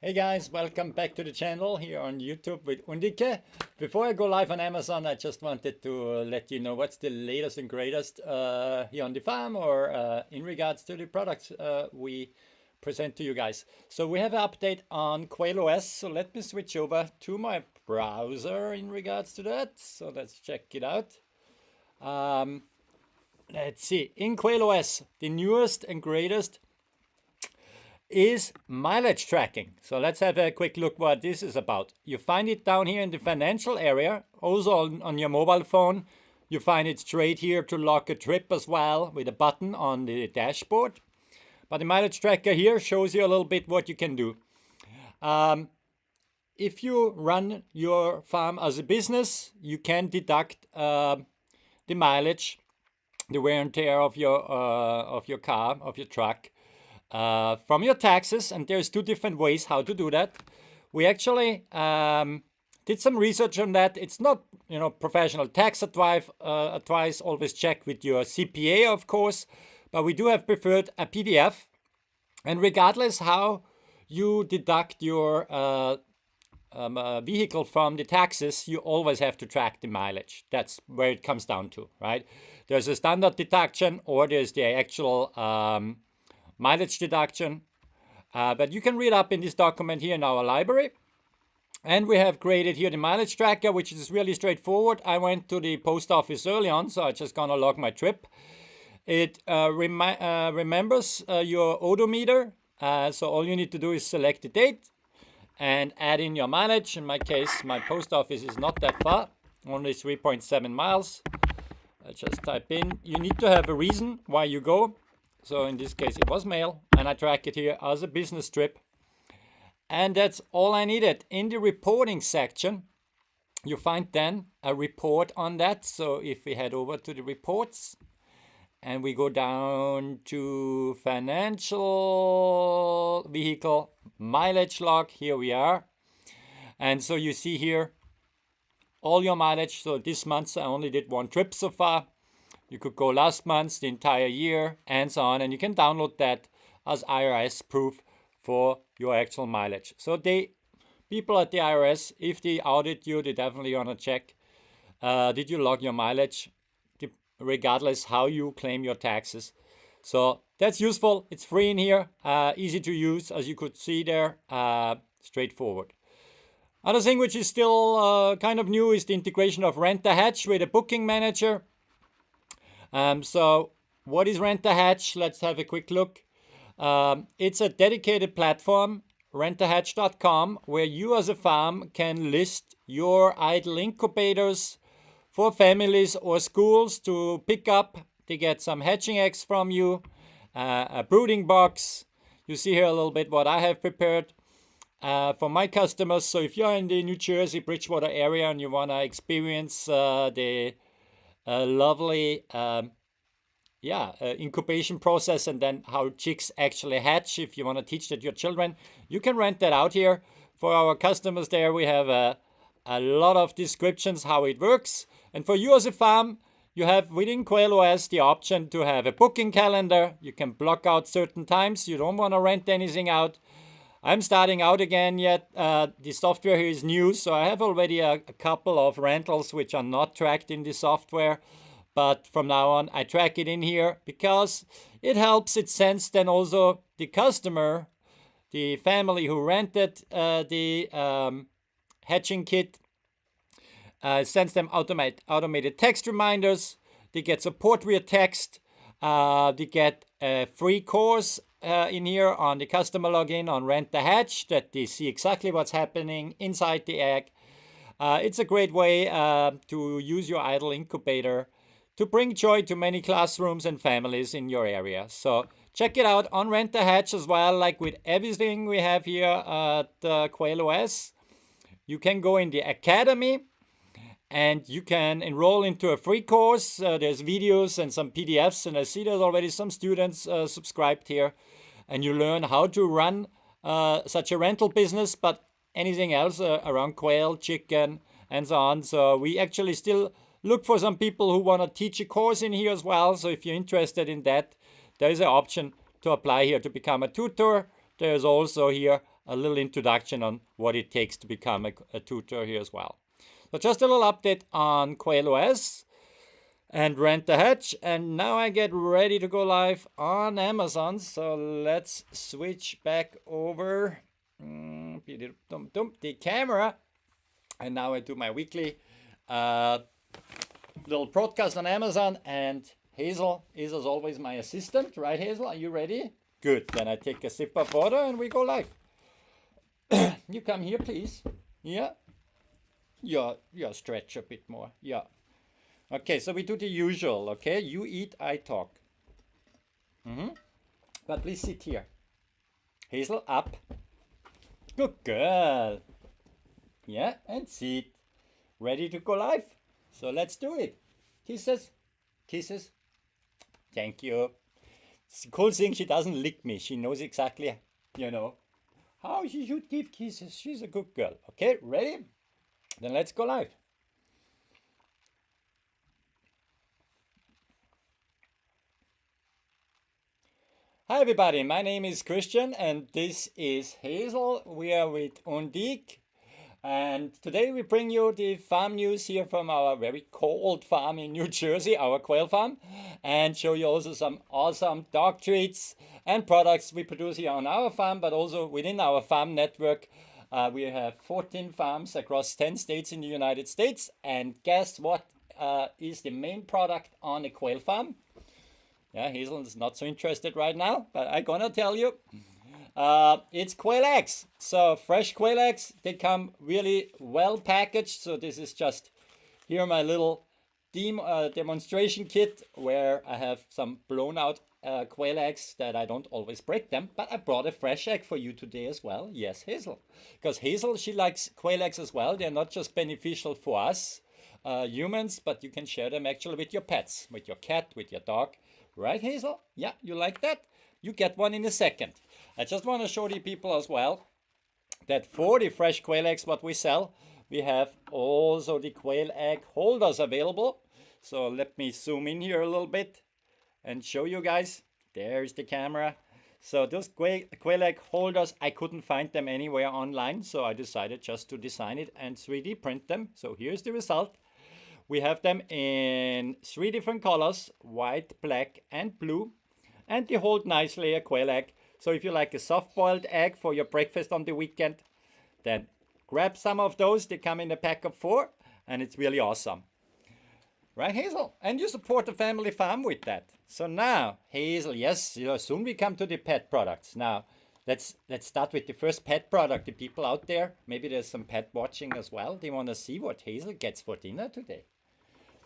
Hey guys, welcome back to the channel here on YouTube with Undike. Before I go live on Amazon, I just wanted to let you know what's the latest and greatest here on the farm or in regards to the products we present to you guys. So we have an update on Quailos. So let me switch over to my browser in regards to that. So let's check it out. Let's see. In Quailos, the newest and greatest is mileage tracking. So let's have a quick look what this is about. You find it down here in the financial area, also on your mobile phone. You find it straight here to lock a trip as well with a button on the dashboard. But the mileage tracker here shows you a little bit what you can do. If you run your farm as a business, you can deduct the mileage, the wear and tear of your car, of your truck, from your taxes, and there's two different ways how to do that. We actually did some research on that. It's not, professional tax advice. Always check with your CPA, of course, but we do have preferred a PDF. And regardless how you deduct your vehicle from the taxes, you always have to track the mileage. That's where it comes down to, right? There's a standard deduction, or there's the actual mileage deduction, but you can read up in this document here in our library. And we have created here the mileage tracker, which is really straightforward. I went to the post office early on, so I just gonna log my trip. It remembers your odometer, so all you need to do is select the date and add in your mileage. In my case, my post office is not that far, only 3.7 miles. I just type in. You need to have a reason why you go. So in this case, it was mail, and I track it here as a business trip. And that's all I needed. In the reporting section, you find then a report on that. So if we head over to the reports and we go down to financial vehicle mileage log, here we are. And so you see here all your mileage. So this month I only did one trip so far. You could go last month, the entire year, and so on. And you can download that as IRS proof for your actual mileage. So people at the IRS, if they audit you, they definitely want to check, did you log your mileage, regardless how you claim your taxes. So that's useful. It's free in here, easy to use, as you could see there, straightforward. Another thing which is still kind of new is the integration of RentaHatch with a booking manager. So what is RentaHatch? Let's have a quick look. It's a dedicated platform, rentahatch.com, where you as a farm can list your idle incubators for families or schools to pick up. They get some hatching eggs from you, a brooding box. You see here a little bit what I have prepared for my customers. So if you're in the New Jersey, Bridgewater area and you want to experience the lovely incubation process and then how chicks actually hatch, if you want to teach that to your children, you can rent that out here. For our customers there, we have a lot of descriptions how it works. And for you as a farm, you have within Quailos the option to have a booking calendar. You can block out certain times. You don't want to rent anything out. I'm starting out again yet. The software here is new, so I have already a couple of rentals which are not tracked in the software. But from now on, I track it in here because it helps. It sends then also the customer, the family who rented the hatching kit, sends them automated text reminders. They get support via text. They get a free course in here on the customer login on RentaHatch, that they see exactly what's happening inside the egg. It's a great way to use your idle incubator to bring joy to many classrooms and families in your area. So check it out on RentaHatch as well. Like with everything we have here at Quailos, you can go in the academy and you can enroll into a free course. There's videos and some PDFs, and I see there's already some students subscribed here. And you learn how to run such a rental business, but anything else around quail, chicken, and so on. So we actually still look for some people who want to teach a course in here as well. So if you're interested in that, there is an option to apply here to become a tutor. There's also here a little introduction on what it takes to become a tutor here as well. So just a little update on Quailos and RentaHatch, and now I get ready to go live on Amazon. So let's switch back over the camera, and now I do my weekly little broadcast on Amazon. And Hazel is as always my assistant, right Hazel? Are you ready? Good. Then I take a sip of water and we go live. You come here, please. Yeah. Yeah, stretch a bit more. Yeah. Okay, so we do the usual, okay? You eat, I talk. But please sit here. Hazel, up. Good girl. Yeah, and sit. Ready to go live? So let's do it. Kisses. Kisses. Thank you. It's a cool thing, she doesn't lick me. She knows exactly, how she should give kisses. She's a good girl. Okay, ready? Then let's go live. Hi everybody, my name is Christian and this is Hazel. We are with Undik, and today we bring you the farm news here from our very cold farm in New Jersey, our quail farm, and show you also some awesome dog treats and products we produce here on our farm, but also within our farm network. We have 14 farms across 10 states in the United States, and guess what is the main product on a quail farm? Yeah, Hazel is not so interested right now, but I'm gonna tell you. It's quail eggs. So fresh quail eggs, they come really well packaged. So this is just here my little demonstration kit where I have some blown out quail eggs that I don't always break them, but I brought a fresh egg for you today as well. Yes, Hazel. Because Hazel, she likes quail eggs as well. They're not just beneficial for us humans, but you can share them actually with your pets, with your cat, with your dog. Right, Hazel? Yeah, you like that? You get one in a second. I just want to show the people as well that for the fresh quail eggs what we sell, we have also the quail egg holders available. So let me zoom in here a little bit and show you guys. There's the camera. So those quail egg holders, I couldn't find them anywhere online, so I decided just to design it and 3D print them. So here's the result. We have them in 3 different colors, white, black, and blue. And they hold nicely a quail egg. So if you like a soft-boiled egg for your breakfast on the weekend, then grab some of those. They come in a pack of 4, and it's really awesome. Right, Hazel? And you support the family farm with that. So now, Hazel, yes, soon we come to the pet products. Now, let's start with the first pet product. The people out there, maybe there's some pet watching as well. They want to see what Hazel gets for dinner today.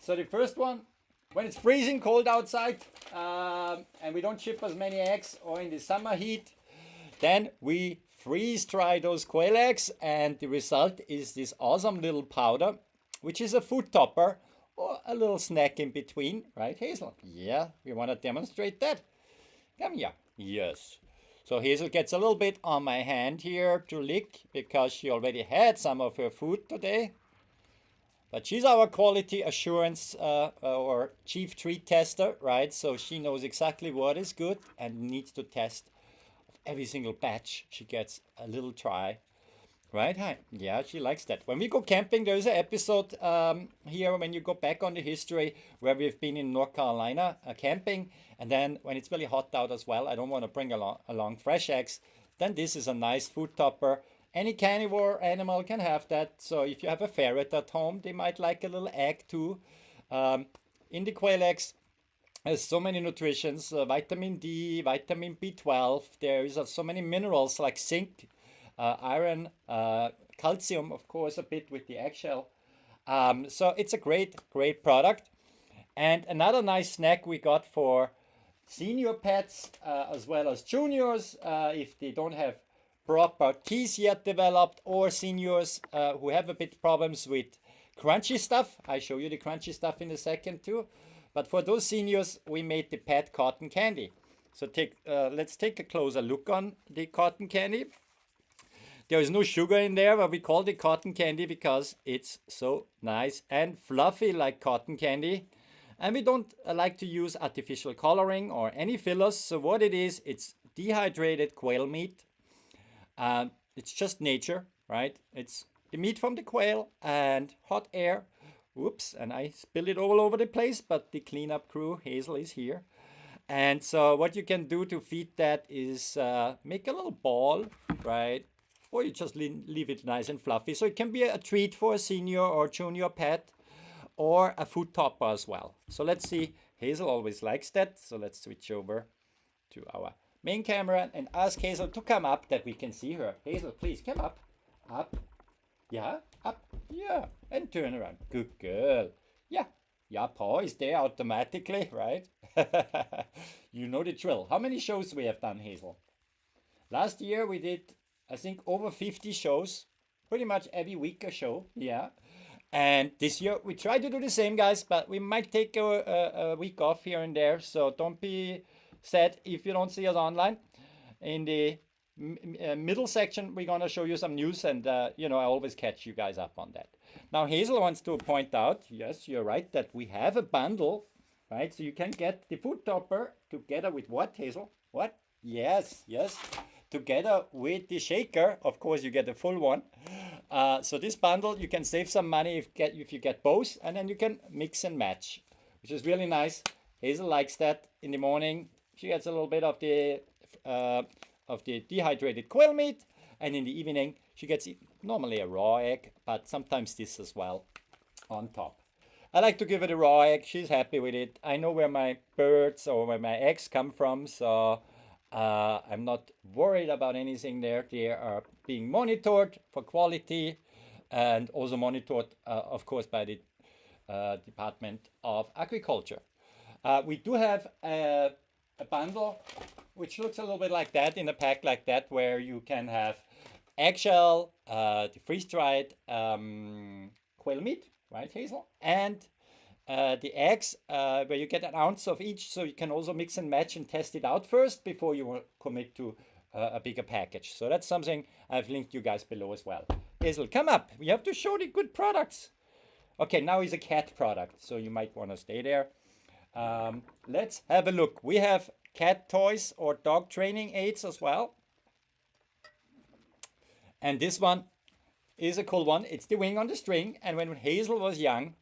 So the first one, when it's freezing cold outside and we don't ship as many eggs, or in the summer heat, then we freeze dry those quail eggs, and the result is this awesome little powder, which is a food topper or a little snack in between, right, Hazel? Yeah, we want to demonstrate that. Come here. Yes. So Hazel gets a little bit on my hand here to lick because she already had some of her food today. But she's our quality assurance or chief treat tester, right? So she knows exactly what is good and needs to test every single batch. She gets a little try, right? Hi. Yeah, she likes that. When we go camping, there is an episode here when you go back on the history where we've been in North Carolina camping. And then when it's really hot out as well, I don't want to bring along fresh eggs. Then this is a nice food topper. Any carnivore animal can have that. So if you have a ferret at home, they might like a little egg too. In the quail eggs, there's so many nutritions, vitamin D, vitamin B12. There is so many minerals like zinc, iron, calcium, of course, a bit with the eggshell. So it's a great product. And another nice snack we got for senior pets as well as juniors, if they don't have proper teeth yet developed, or seniors who have a bit problems with crunchy stuff. I show you the crunchy stuff in a second too. But for those seniors, we made the pet cotton candy. So let's take a closer look on the cotton candy. There is no sugar in there, but we call it cotton candy because it's so nice and fluffy like cotton candy. And we don't like to use artificial coloring or any fillers. So what it is, it's dehydrated quail meat. it's just nature, right? It's the meat from the quail and hot air. Whoops, and I spilled it all over the place, but the cleanup crew, Hazel, is here. And so what you can do to feed that is make a little ball, right? Or you just leave it nice and fluffy. So it can be a treat for a senior or junior pet, or a food topper as well. So let's see. Hazel always likes that. So let's switch over to our main camera and ask Hazel to come up that we can see her. Hazel, please come up. Up. Yeah. Up. Yeah. And turn around. Good girl. Yeah. Yeah, paw is there automatically, right? You know the drill. How many shows we have done, Hazel? Last year we did, I think, over 50 shows. Pretty much every week a show. Yeah. And this year we try to do the same, guys, but we might take a week off here and there. So don't be sad if you don't see us online. In the middle section, we're going to show you some news, and I always catch you guys up on that. Now, Hazel wants to point out, yes, you're right, that we have a bundle, right? So you can get the food topper together with what, Hazel? What? Yes, yes. Together with the shaker, of course, you get the full one. So this bundle, you can save some money if you get both, and then you can mix and match, which is really nice. Hazel likes that in the morning. She gets a little bit of the dehydrated quail meat, and in the evening she gets normally a raw egg, but sometimes this as well on top. I like to give her a raw egg. She's happy with it. I know where my birds or where my eggs come from, so I'm not worried about anything there. They are being monitored for quality and also monitored, of course, by the Department of Agriculture. We do have a bundle which looks a little bit like that, in a pack like that, where you can have eggshell, the freeze-dried quail meat, right, Hazel? And the eggs, where you get an ounce of each, so you can also mix and match and test it out first before you commit to a bigger package. So that's something I've linked you guys below as well. Hazel, come up. We have to show the good products. Okay, now is a cat product, so you might want to stay there. Let's have a look. We have cat toys or dog training aids as well. And this one is a cool one. It's the wing on the string. And when Hazel was young,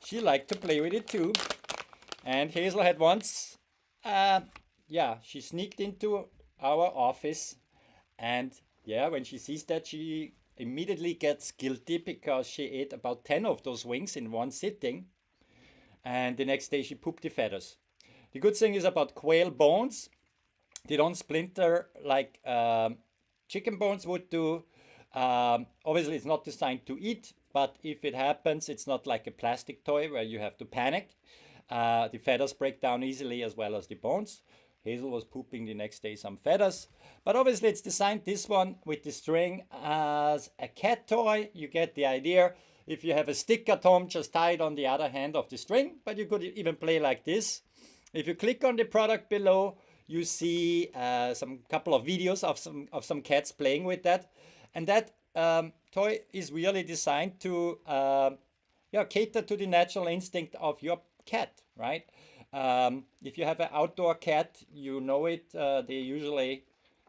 she liked to play with it too. And Hazel had once, she sneaked into our office. And yeah, when she sees that, she immediately gets guilty because she ate about 10 of those wings in one sitting. And the next day she pooped the feathers. The good thing is about quail bones, they don't splinter like chicken bones would do. Obviously, it's not designed to eat, but if it happens, it's not like a plastic toy where you have to panic. The feathers break down easily as well as the bones. Hazel was pooping the next day some feathers. But obviously, it's designed, this one, with the string as a cat toy. You get the idea. If you have a stick at home, just tie it on the other hand of the string. But you could even play like this. If you click on the product below, you see some couple of videos of some cats playing with that. And that toy is really designed to cater to the natural instinct of your cat, right? If you have an outdoor cat, you know it. They usually,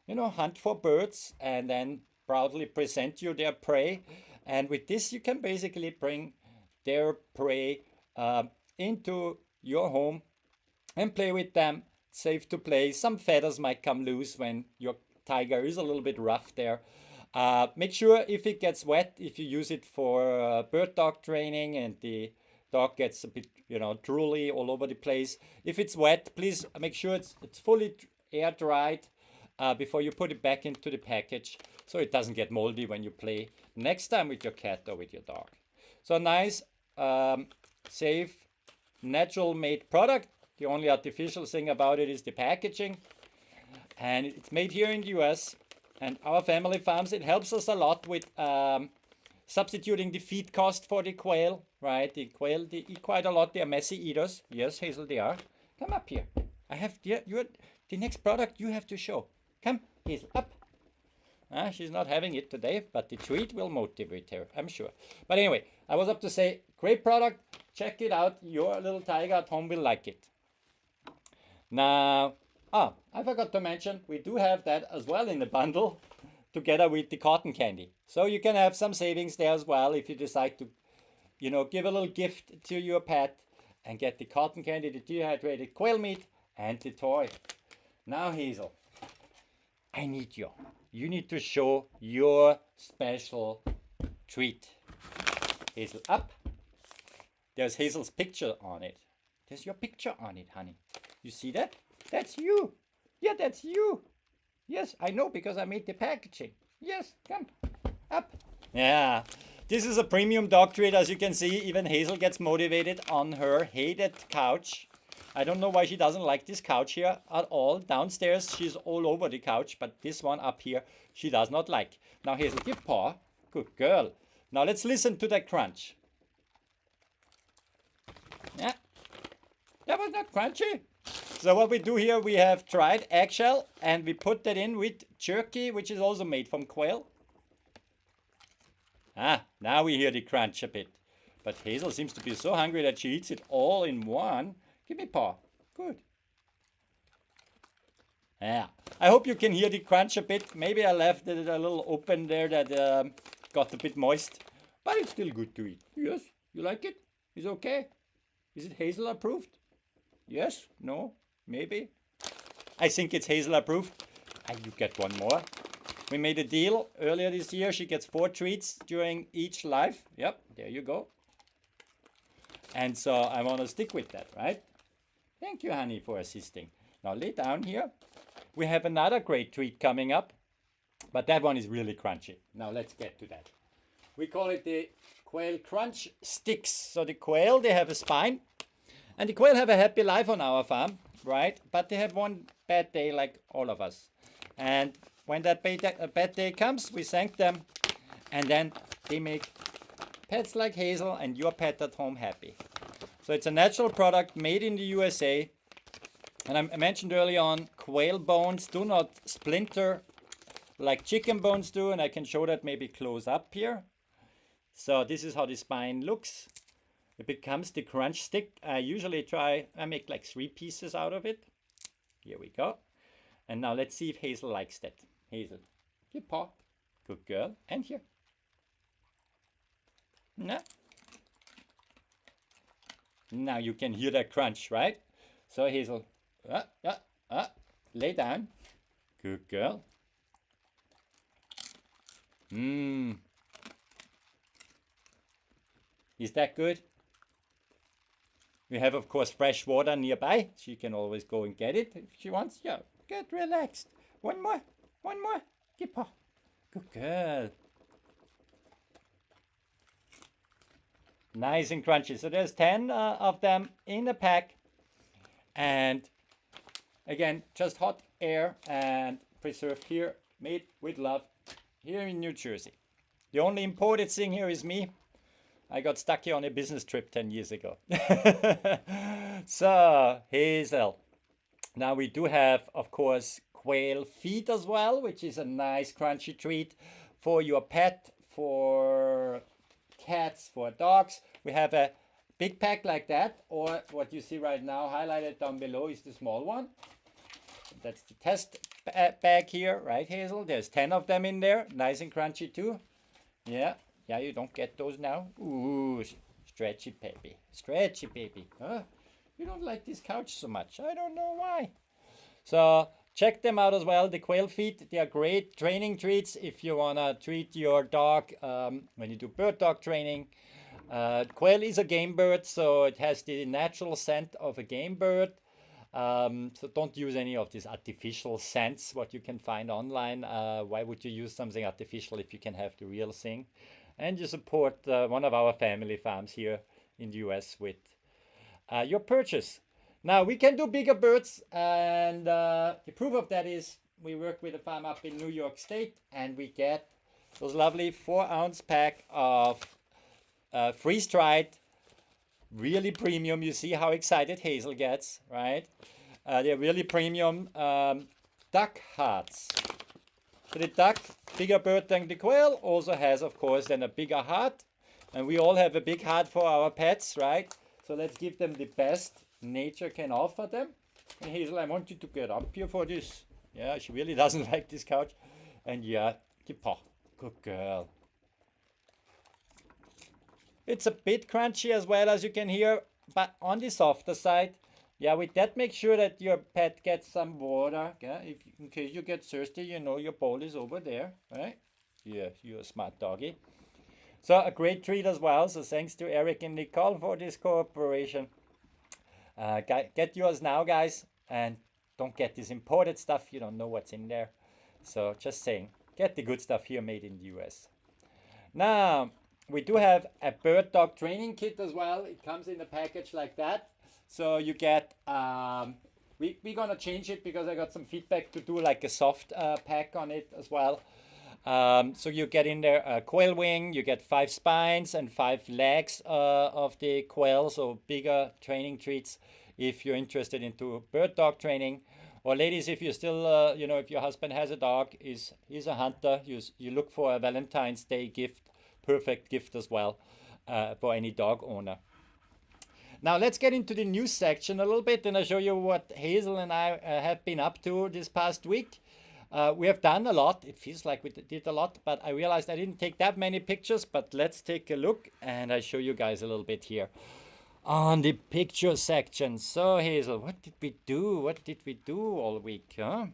hunt for birds and then proudly present you their prey. And with this, you can basically bring their prey into your home and play with them. Safe to play. Some feathers might come loose when your tiger is a little bit rough there. Make sure if it gets wet, if you use it for bird dog training and the dog gets a bit, drooly all over the place. If it's wet, please make sure it's fully air dried before you put it back into the package so it doesn't get moldy when you play next time with your cat or with your dog. So nice, safe, natural made product. The only artificial thing about it is the packaging. And it's made here in the US. And our family farms, it helps us a lot with substituting the feed cost for the quail, right? The quail, they eat quite a lot. They are messy eaters. Yes, Hazel, they are. Come up here. The next product you have to show. Come, Hazel, up. She's not having it today, but the treat will motivate her, I'm sure. But anyway, I was up to say, great product. Check it out. Your little tiger at home will like it. Now, I forgot to mention, we do have that as well in the bundle. together with the cotton candy. So you can have some savings there as well if you decide to, give a little gift to your pet and get the cotton candy, the dehydrated quail meat, and the toy. Now, Hazel, I need you. You need to show your special treat. Hazel, up. There's Hazel's picture on it. There's your picture on it, honey. You see that? That's you. Yeah, that's you. Yes, I know because I made the packaging. Yes, come. Up. Yeah. This is a premium dog treat. As you can see, even Hazel gets motivated on her hated couch. I don't know why she doesn't like this couch here at all. Downstairs, she's all over the couch, but this one up here, she does not like. Now, Hazel, give paw. Good girl. Now, let's listen to that crunch. Yeah. That was not crunchy. So what we do here, we have dried eggshell, and we put that in with jerky, which is also made from quail. Now we hear the crunch a bit. But Hazel seems to be so hungry that she eats it all in one. Give me paw. Good. Yeah. I hope you can hear the crunch a bit. Maybe I left it a little open there that got a bit moist. But it's still good to eat. Yes? You like it? It's okay? Is it Hazel approved? Yes? No? Maybe? I think it's Hazel approved. You get one more. We made a deal earlier this year. She gets 4 treats during each life. Yep, there you go. And so I want to stick with that, right? Thank you, honey, for assisting. Now lay down here. We have another great treat coming up, but that one is really crunchy. Now let's get to that. We call it the quail crunch sticks. So the quail, they have a spine, and the quail have a happy life on our farm, right? But they have one bad day like all of us. And when that bad day comes, we thank them, and then they make pets like Hazel and your pet at home happy. So it's a natural product made in the USA. And I mentioned early on, quail bones do not splinter like chicken bones do, and I can show that maybe close up here. So this is how the spine looks. It becomes the crunch stick. I make like 3 pieces out of it. Here we go. And now let's see if Hazel likes that. Hazel, give paw. Good girl. And here. No. Now you can hear that crunch, right? So Hazel, lay down. Good girl. Is that good? We have, of course, fresh water nearby. She can always go and get it if she wants. Yeah, get relaxed. One more. Give paw. Good girl. Nice and crunchy. So there's 10 of them in a pack. And again, just hot air and preserved here, made with love here in New Jersey. The only imported thing here is me. I got stuck here on a business trip 10 years ago. So, Hazel. Now we do have, of course, quail feet as well, which is a nice crunchy treat for your pet, for cats, for dogs. We have a big pack like that, or what you see right now highlighted down below is the small one. That's the test bag here, right, Hazel? There's 10 of them in there, nice and crunchy too. Yeah, you don't get those now. Ooh, stretchy baby, stretchy baby. Huh? You don't like this couch so much. I don't know why. So check them out as well. The quail feet, they are great training treats if you want to treat your dog when you do bird dog training. Quail is a game bird, so it has the natural scent of a game bird. So don't use any of these artificial scents, what you can find online. Why would you use something artificial if you can have the real thing? And you support one of our family farms here in the US with your purchase. Now we can do bigger birds, and the proof of that is we work with a farm up in New York State, and we get those lovely 4-ounce pack of freeze-dried, really premium. You see how excited Hazel gets, right? They're really premium duck hearts. So the duck, bigger bird than the quail, also has, of course, then a bigger heart. And we all have a big heart for our pets, right? So let's give them the best nature can offer them. And Hazel, I want you to get up here for this. Yeah, she really doesn't like this couch. And yeah, Give paw. Good girl. It's a bit crunchy as well, as you can hear, but on the softer side. Yeah, with that, make sure that your pet gets some water. Yeah, in case you get thirsty, you know your bowl is over there, right? Yeah, you're a smart doggy. So a great treat as well. So thanks to Eric and Nicole for this cooperation. Get yours now, guys, and don't get this imported stuff. You don't know what's in there. So just saying, get the good stuff here made in the US. Now, we do have a bird dog training kit as well. It comes in a package like that. So you get, we're going to change it because I got some feedback to do like a soft pack on it as well. So you get in there a quail wing, you get 5 spines and 5 legs of the quail, so bigger training treats if you're interested into bird dog training. Or ladies, if you're still, if your husband has a dog, he's a hunter, you look for a Valentine's Day gift, perfect gift as well for any dog owner. Now let's get into the news section a little bit and I'll show you what Hazel and I have been up to this past week. We have done a lot. It feels like we did a lot, but I realized I didn't take that many pictures, but let's take a look and I'll show you guys a little bit here on the picture section. So Hazel, what did we do? What did we do all week? Huh?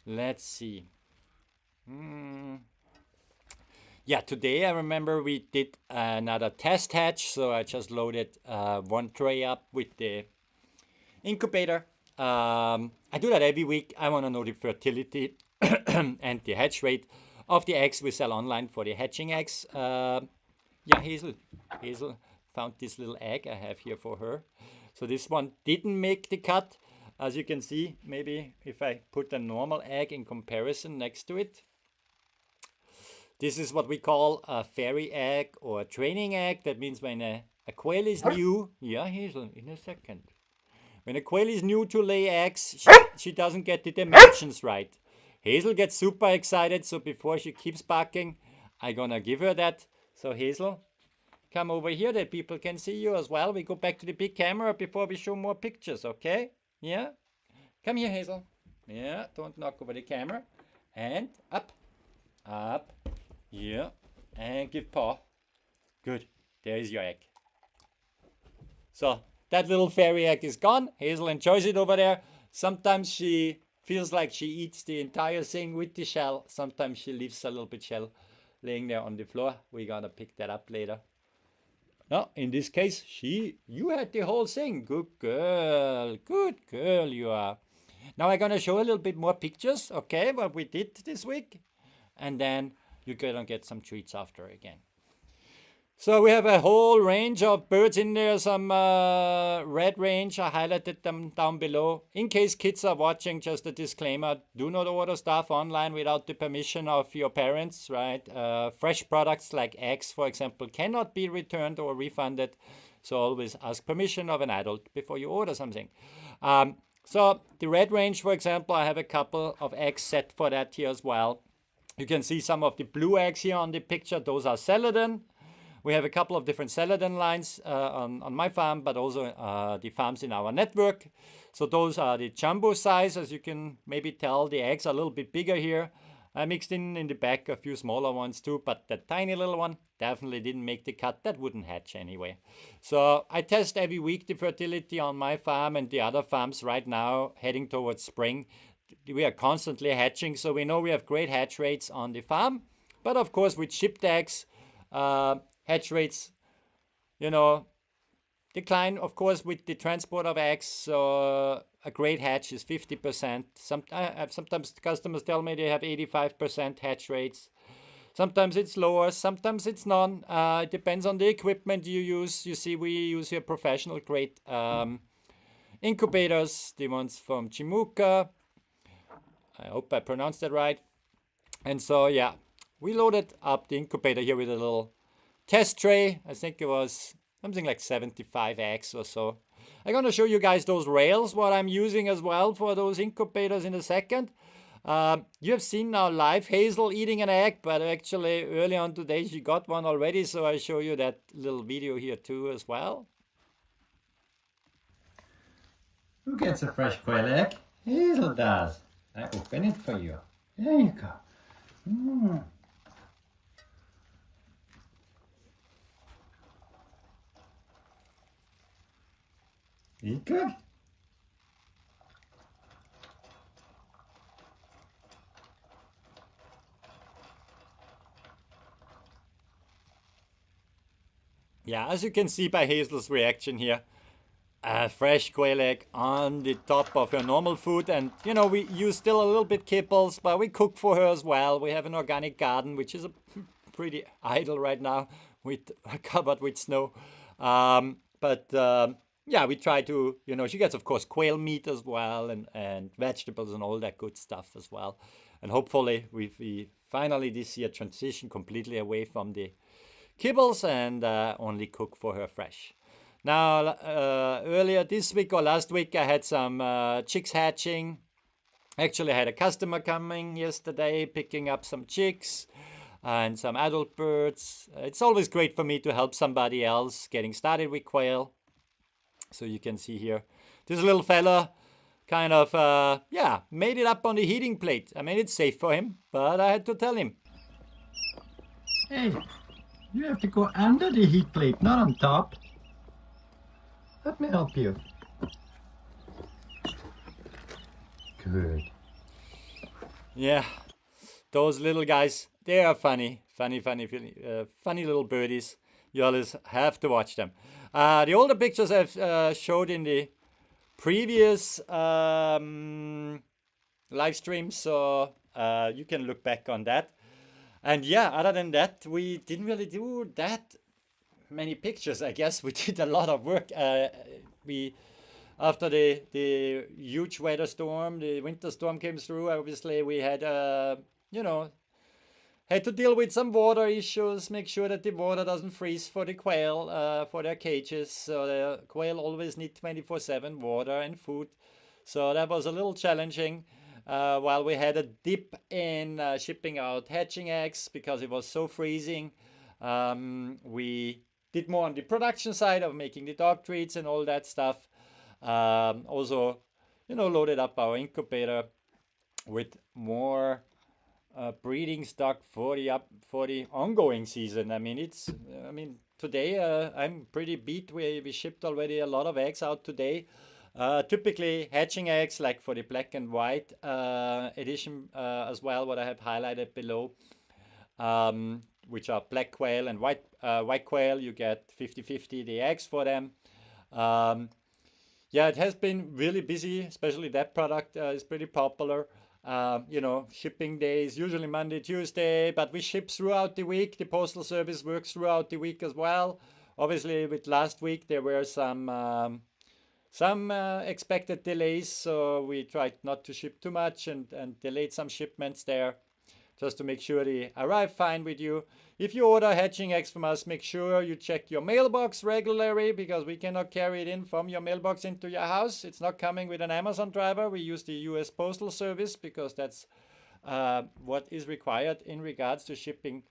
Let's see. Yeah, today I remember we did another test hatch. So I just loaded one tray up with the incubator. I do that every week. I want to know the fertility and the hatch rate of the eggs we sell online for the hatching eggs. Yeah, Hazel found this little egg I have here for her. So this one didn't make the cut. As you can see, maybe if I put a normal egg in comparison next to it. This is what we call a fairy egg or a training egg. That means when a quail is new. Yeah, Hazel, in a second. When a quail is new to lay eggs, she doesn't get the dimensions right. Hazel gets super excited, so before she keeps barking, I'm gonna give her that. So Hazel, come over here that people can see you as well. We go back to the big camera before we show more pictures, okay? Yeah? Come here, Hazel. Yeah, don't knock over the camera. And up, up, yeah, and give paw. Good, there is your egg. So, that little fairy egg is gone. Hazel enjoys it over there. Sometimes she feels like she eats the entire thing with the shell. Sometimes she leaves a little bit shell laying there on the floor. We're gonna pick that up later. No, in this case, you had the whole thing. Good girl you are. Now I'm gonna show a little bit more pictures, okay, what we did this week. And then you're gonna get some treats after again. So we have a whole range of birds in there, some red range. I highlighted them down below. In case kids are watching, just a disclaimer, do not order stuff online without the permission of your parents, right? Fresh products like eggs, for example, cannot be returned or refunded. So always ask permission of an adult before you order something. So the red range, for example, I have a couple of eggs set for that here as well. You can see some of the blue eggs here on the picture. Those are Celadon. We have a couple of different Celadon lines on my farm, but also the farms in our network. So those are the jumbo size. As you can maybe tell, the eggs are a little bit bigger here. I mixed in the back a few smaller ones too, but that tiny little one definitely didn't make the cut. That wouldn't hatch anyway. So I test every week the fertility on my farm and the other farms right now heading towards spring. We are constantly hatching, so we know we have great hatch rates on the farm. But of course, with shipped eggs, hatch rates, decline, of course, with the transport of eggs. So a great hatch is 50%. Sometimes customers tell me they have 85% hatch rates. Sometimes it's lower, sometimes it's none. It depends on the equipment you use. You see, we use here professional grade incubators, the ones from Chimuka. I hope I pronounced that right. And so, yeah, we loaded up the incubator here with a little test tray. I think it was something like 75 eggs or so. I'm going to show you guys those rails, what I'm using as well for those incubators in a second. You have seen now live Hazel eating an egg, but actually early on today she got one already, so I'll show you that little video here too as well. Who gets a fresh quail egg? Hazel does. I open it for you. There you go. Mm. Eat good? Yeah, as you can see by Hazel's reaction here, a fresh quail egg on the top of her normal food. And, we use still a little bit kibbles, but we cook for her as well. We have an organic garden, which is pretty idle right now, with covered with snow. But yeah, we try to, she gets, of course, quail meat as well, and vegetables and all that good stuff as well. And hopefully we finally this year transition completely away from the kibbles and only cook for her fresh. Now, earlier this week or last week, I had some chicks hatching. Actually, I had a customer coming yesterday picking up some chicks and some adult birds. It's always great for me to help somebody else getting started with quail. So you can see here, this little fella kind of, yeah, made it up on the heating plate. I made it safe for him, but I had to tell him. Hey, you have to go under the heat plate, not on top. Let me help you. Good. Yeah, those little guys, they are funny, funny little birdies. You always have to watch them. The older pictures I've showed in the previous live stream, so you can look back on that. And yeah, other than that, we didn't really do that many pictures. I guess we did a lot of work. We After the huge weather storm, the winter storm came through. Obviously, we had had to deal with some water issues. Make sure that the water doesn't freeze for the quail for their cages. So the quail always need 24/7 water and food. So that was a little challenging. While we had a dip in shipping out hatching eggs because it was so freezing, we did more on the production side of making the dog treats and all that stuff. Also, loaded up our incubator with more breeding stock for the ongoing season. I mean, today I'm pretty beat. We shipped already a lot of eggs out today. Typically hatching eggs, like for the black and white edition as well, what I have highlighted below, which are black quail and white quail. You get 50/50 the eggs for them. Um, yeah, it has been really busy, especially that product is pretty popular. Shipping days, usually Monday, Tuesday, but we ship throughout the week. The postal service works throughout the week as well. Obviously, with last week, there were some expected delays, so we tried not to ship too much and delayed some shipments there just to make sure they arrive fine with you. If you order hatching eggs from us, make sure you check your mailbox regularly because we cannot carry it in from your mailbox into your house. It's not coming with an Amazon driver. We use the US Postal Service because that's what is required in regards to shipping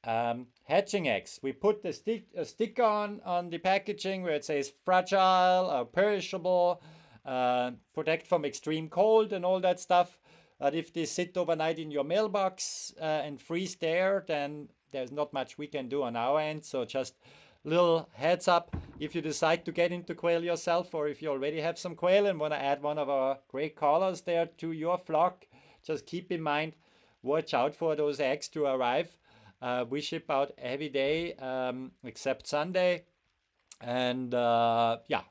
hatching eggs. We put a sticker on the packaging where it says fragile or perishable, protect from extreme cold and all that stuff. But if they sit overnight in your mailbox and freeze there, then there's not much we can do on our end. So just little heads up, if you decide to get into quail yourself, or if you already have some quail and want to add one of our great callers there to your flock, just keep in mind, watch out for those eggs to arrive. We ship out every day except Sunday. And yeah,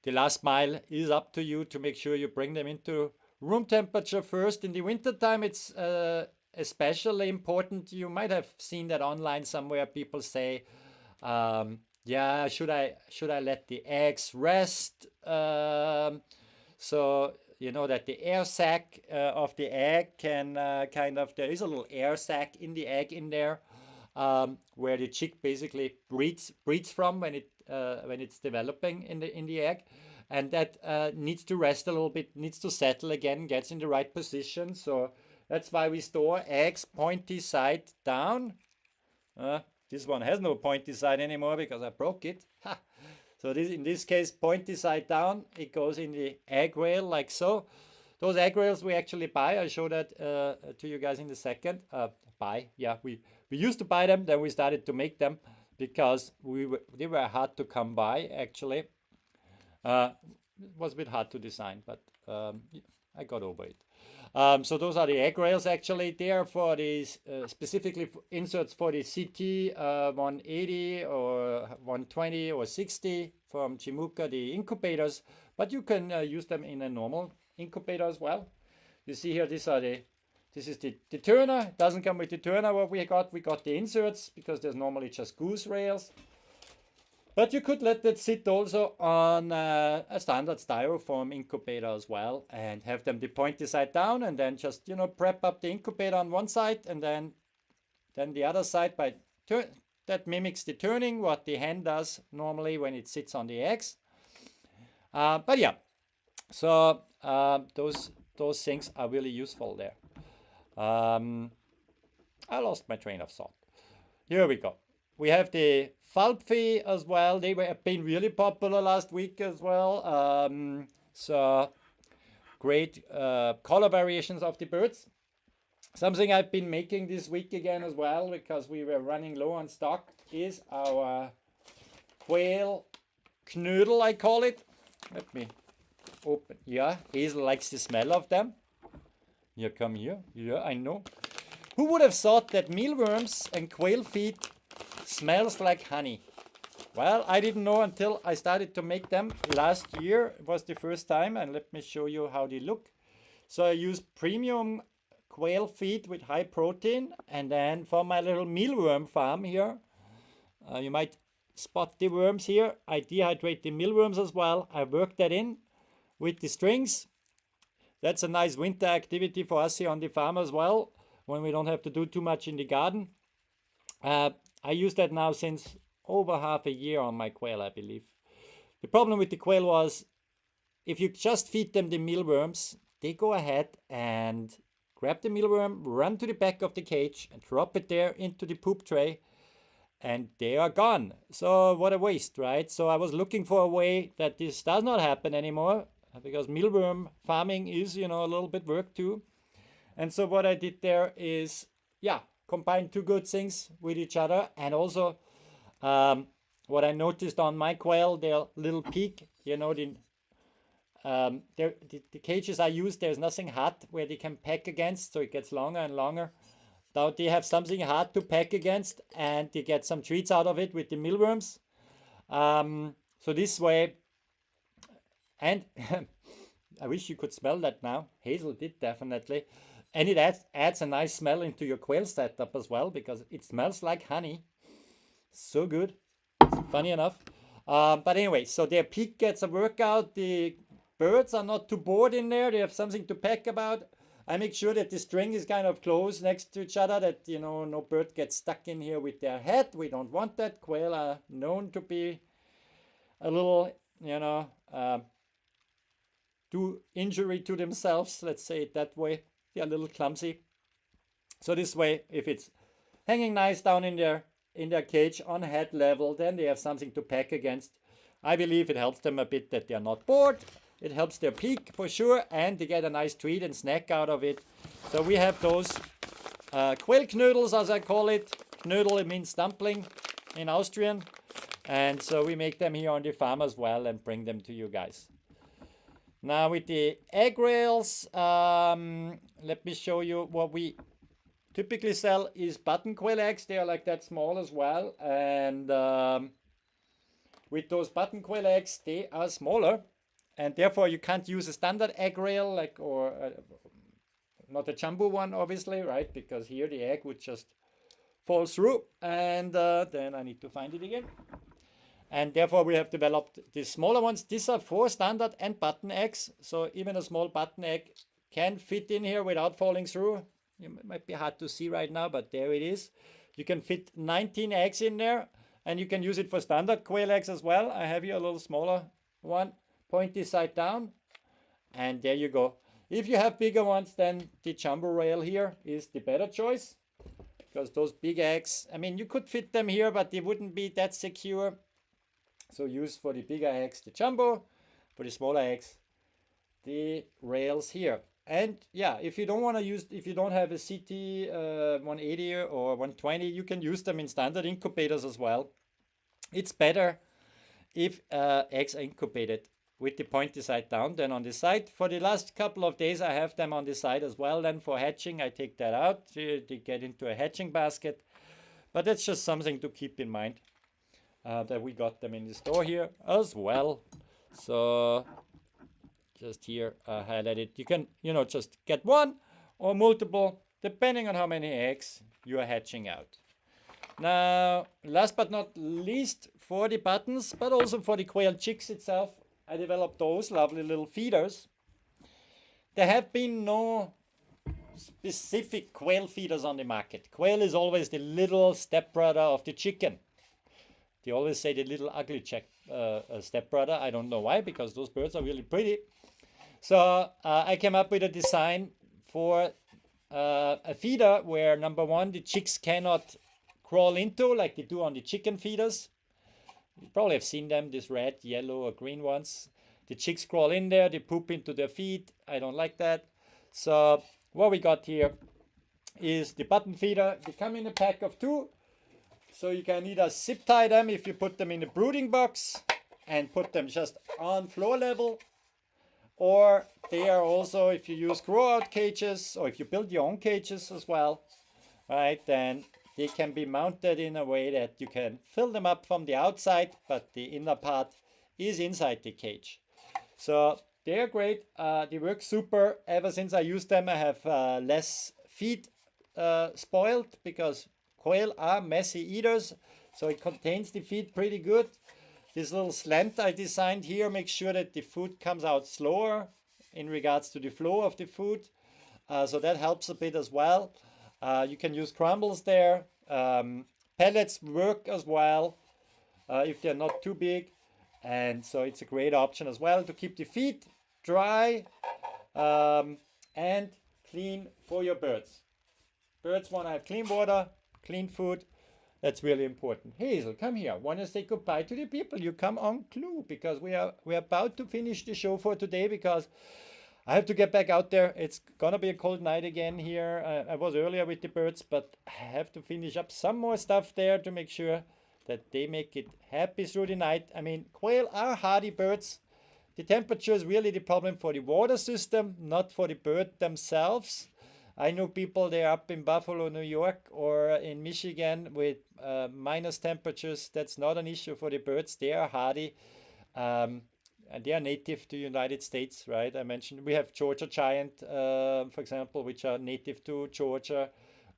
the last mile is up to you to make sure you bring them into room temperature first. In the wintertime, it's especially important. You might have seen that online somewhere. People say, yeah, should I let the eggs rest? So you know that the air sac of the egg can there is a little air sac in the egg in there, where the chick basically breeds from when it's developing in the egg, and that needs to rest a little bit, needs to settle again, gets in the right position. So that's why we store eggs pointy side down. This one has no pointy side anymore because I broke it. Ha. So in this case, pointy side down, it goes in the egg rail like so. Those egg rails we actually buy. I'll show that to you guys in a second. We used to buy them, then we started to make them because they were hard to come by actually. It was a bit hard to design, but I got over it. So those are the egg rails actually. They are for these specifically for inserts for the CT 180 or 120 or 60 from Chimuka, the incubators. But you can use them in a normal incubator as well. You see here, this is the turner. It doesn't come with the turner what we got. We got the inserts because there's normally just goose rails. But you could let that sit also on a standard styrofoam incubator as well and have them the pointy side down and then just, prep up the incubator on one side and then the other side by that mimics the turning, what the hen does normally when it sits on the eggs. But yeah, so those things are really useful there. I lost my train of thought. Here we go. We have the Falpfi as well. They have been really popular last week as well. So great color variations of the birds. Something I've been making this week again as well because we were running low on stock is our quail knödel, I call it. Let me open. Yeah, Hazel likes the smell of them. Here, come here. Yeah, I know. Who would have thought that mealworms and quail feed smells like honey? Well, I didn't know until I started to make them last year. It was the first time, and let me show you how they look. So I use premium quail feed with high protein, and then for my little mealworm farm here, you might spot the worms here. I dehydrate the mealworms as well. I work that in with the strings. That's a nice winter activity for us here on the farm as well, when we don't have to do too much in the garden. I use that now since over half a year on my quail, I believe. The problem with the quail was if you just feed them the mealworms, they go ahead and grab the mealworm, run to the back of the cage and drop it there into the poop tray, and they are gone. So what a waste, right? So I was looking for a way that this does not happen anymore because mealworm farming is, a little bit work too. And so what I did there is, combine two good things with each other. And also what I noticed on my quail, their little peak, the cages I use, there's nothing hard where they can peck against, so it gets longer and longer. Now they have something hard to peck against, and they get some treats out of it with the mealworms. So this way, and I wish you could smell that now. Hazel did definitely. And it adds a nice smell into your quail setup as well because it smells like honey. So good. Funny enough. But anyway, so their peak gets a workout. The birds are not too bored in there. They have something to peck about. I make sure that the string is kind of close next to each other, that, no bird gets stuck in here with their head. We don't want that. Quail are known to be a little, do injury to themselves, let's say it that way. They're a little clumsy. So this way, if it's hanging nice down in their cage on head level, then they have something to peck against. I believe it helps them a bit that they're not bored. It helps their peak for sure, and they get a nice treat and snack out of it. So we have those quail knödels, as I call it. Knödel, it means dumpling in Austrian. And so we make them here on the farm as well and bring them to you guys. Now with the egg rails, let me show you what we typically sell is button quail eggs. They are like that small as well. And with those button quail eggs, they are smaller. And therefore you can't use a standard egg rail or not a jumbo one, obviously, right? Because here the egg would just fall through. And then I need to find it again. And therefore we have developed the smaller ones. These are for standard and button eggs. So even a small button egg can fit in here without falling through. It might be hard to see right now, but there it is. You can fit 19 eggs in there, and you can use it for standard quail eggs as well. I have here a little smaller one, pointy side down, and there you go. If you have bigger ones, then the jumbo rail here is the better choice, because those big eggs, I mean, you could fit them here, but they wouldn't be that secure. So use for the bigger eggs the jumbo, for the smaller eggs the rails here. And yeah, if you don't want to use, if you don't have a CT 180 or 120, you can use them in standard incubators as well. It's better if eggs are incubated with the pointy side down than on the side. For the last couple of days, I have them on the side as well. Then for hatching, I take that out. They get into a hatching basket. But that's just something to keep in mind, that we got them in the store here as well. So just here highlighted. You can, just get one or multiple, depending on how many eggs you are hatching out. Now, last but not least, for the buttons, but also for the quail chicks itself, I developed those lovely little feeders. There have been no specific quail feeders on the market. Quail is always the little stepbrother of the chicken. They always say the little ugly stepbrother. I don't know why, because those birds are really pretty. So I came up with a design for a feeder where, number one, the chicks cannot crawl into like they do on the chicken feeders. You probably have seen them, these red, yellow, or green ones. The chicks crawl in there, they poop into their feed. I don't like that. So what we got here is the button feeder. They come in a pack of 2. So you can either zip tie them if you put them in a brooding box and put them just on floor level. Or they are also, if you use grow out cages, or if you build your own cages as well, right, then they can be mounted in a way that you can fill them up from the outside, but the inner part is inside the cage. So they are great. They work super. Ever since I used them, I have less feed spoiled, because quail are messy eaters. So it contains the feed pretty good. This little slant I designed here makes sure that the food comes out slower in regards to the flow of the food. So that helps a bit as well. You can use crumbles there. Pellets work as well if they're not too big. And so it's a great option as well to keep the feed dry and clean for your birds. Birds want to have clean water, clean food. That's really important. Hazel, come here. Want to say goodbye to the people? You come on clue, because we're about to finish the show for today, because I have to get back out there. It's gonna be a cold night again here. I was earlier with the birds, but I have to finish up some more stuff there to make sure that they make it happy through the night. I mean, quail are hardy birds. The temperature is really the problem for the water system, not for the bird themselves. I know people, they're up in Buffalo, New York, or in Michigan with minus temperatures. That's not an issue for the birds. They are hardy. And they are native to the United States, right? I mentioned we have Georgia giant, for example, which are native to Georgia.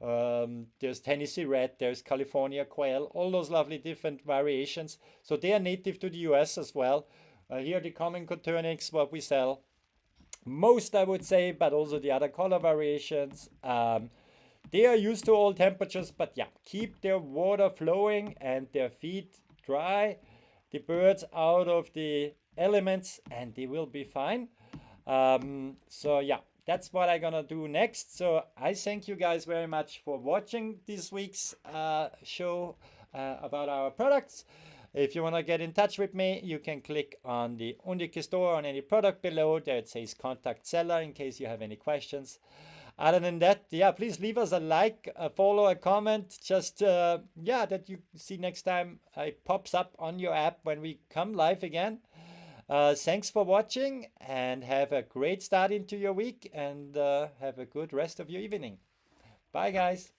There's Tennessee red, there's California quail, all those lovely different variations. So they are native to the US as well. Here the common coturnix, what we sell most, I would say, but also the other color variations. They are used to all temperatures, but yeah, keep their water flowing and their feet dry, the birds out of the elements, and they will be fine. So yeah, that's what I'm gonna do next. So I thank you guys very much for watching this week's show about our products. If you want to get in touch with me, you can click on the Undike store on any product below. There it says contact seller in case you have any questions. Other than that, yeah, please leave us a like, a follow, a comment. Just, yeah, that you see next time it pops up on your app when we come live again. Thanks for watching, and have a great start into your week, and have a good rest of your evening. Bye, guys.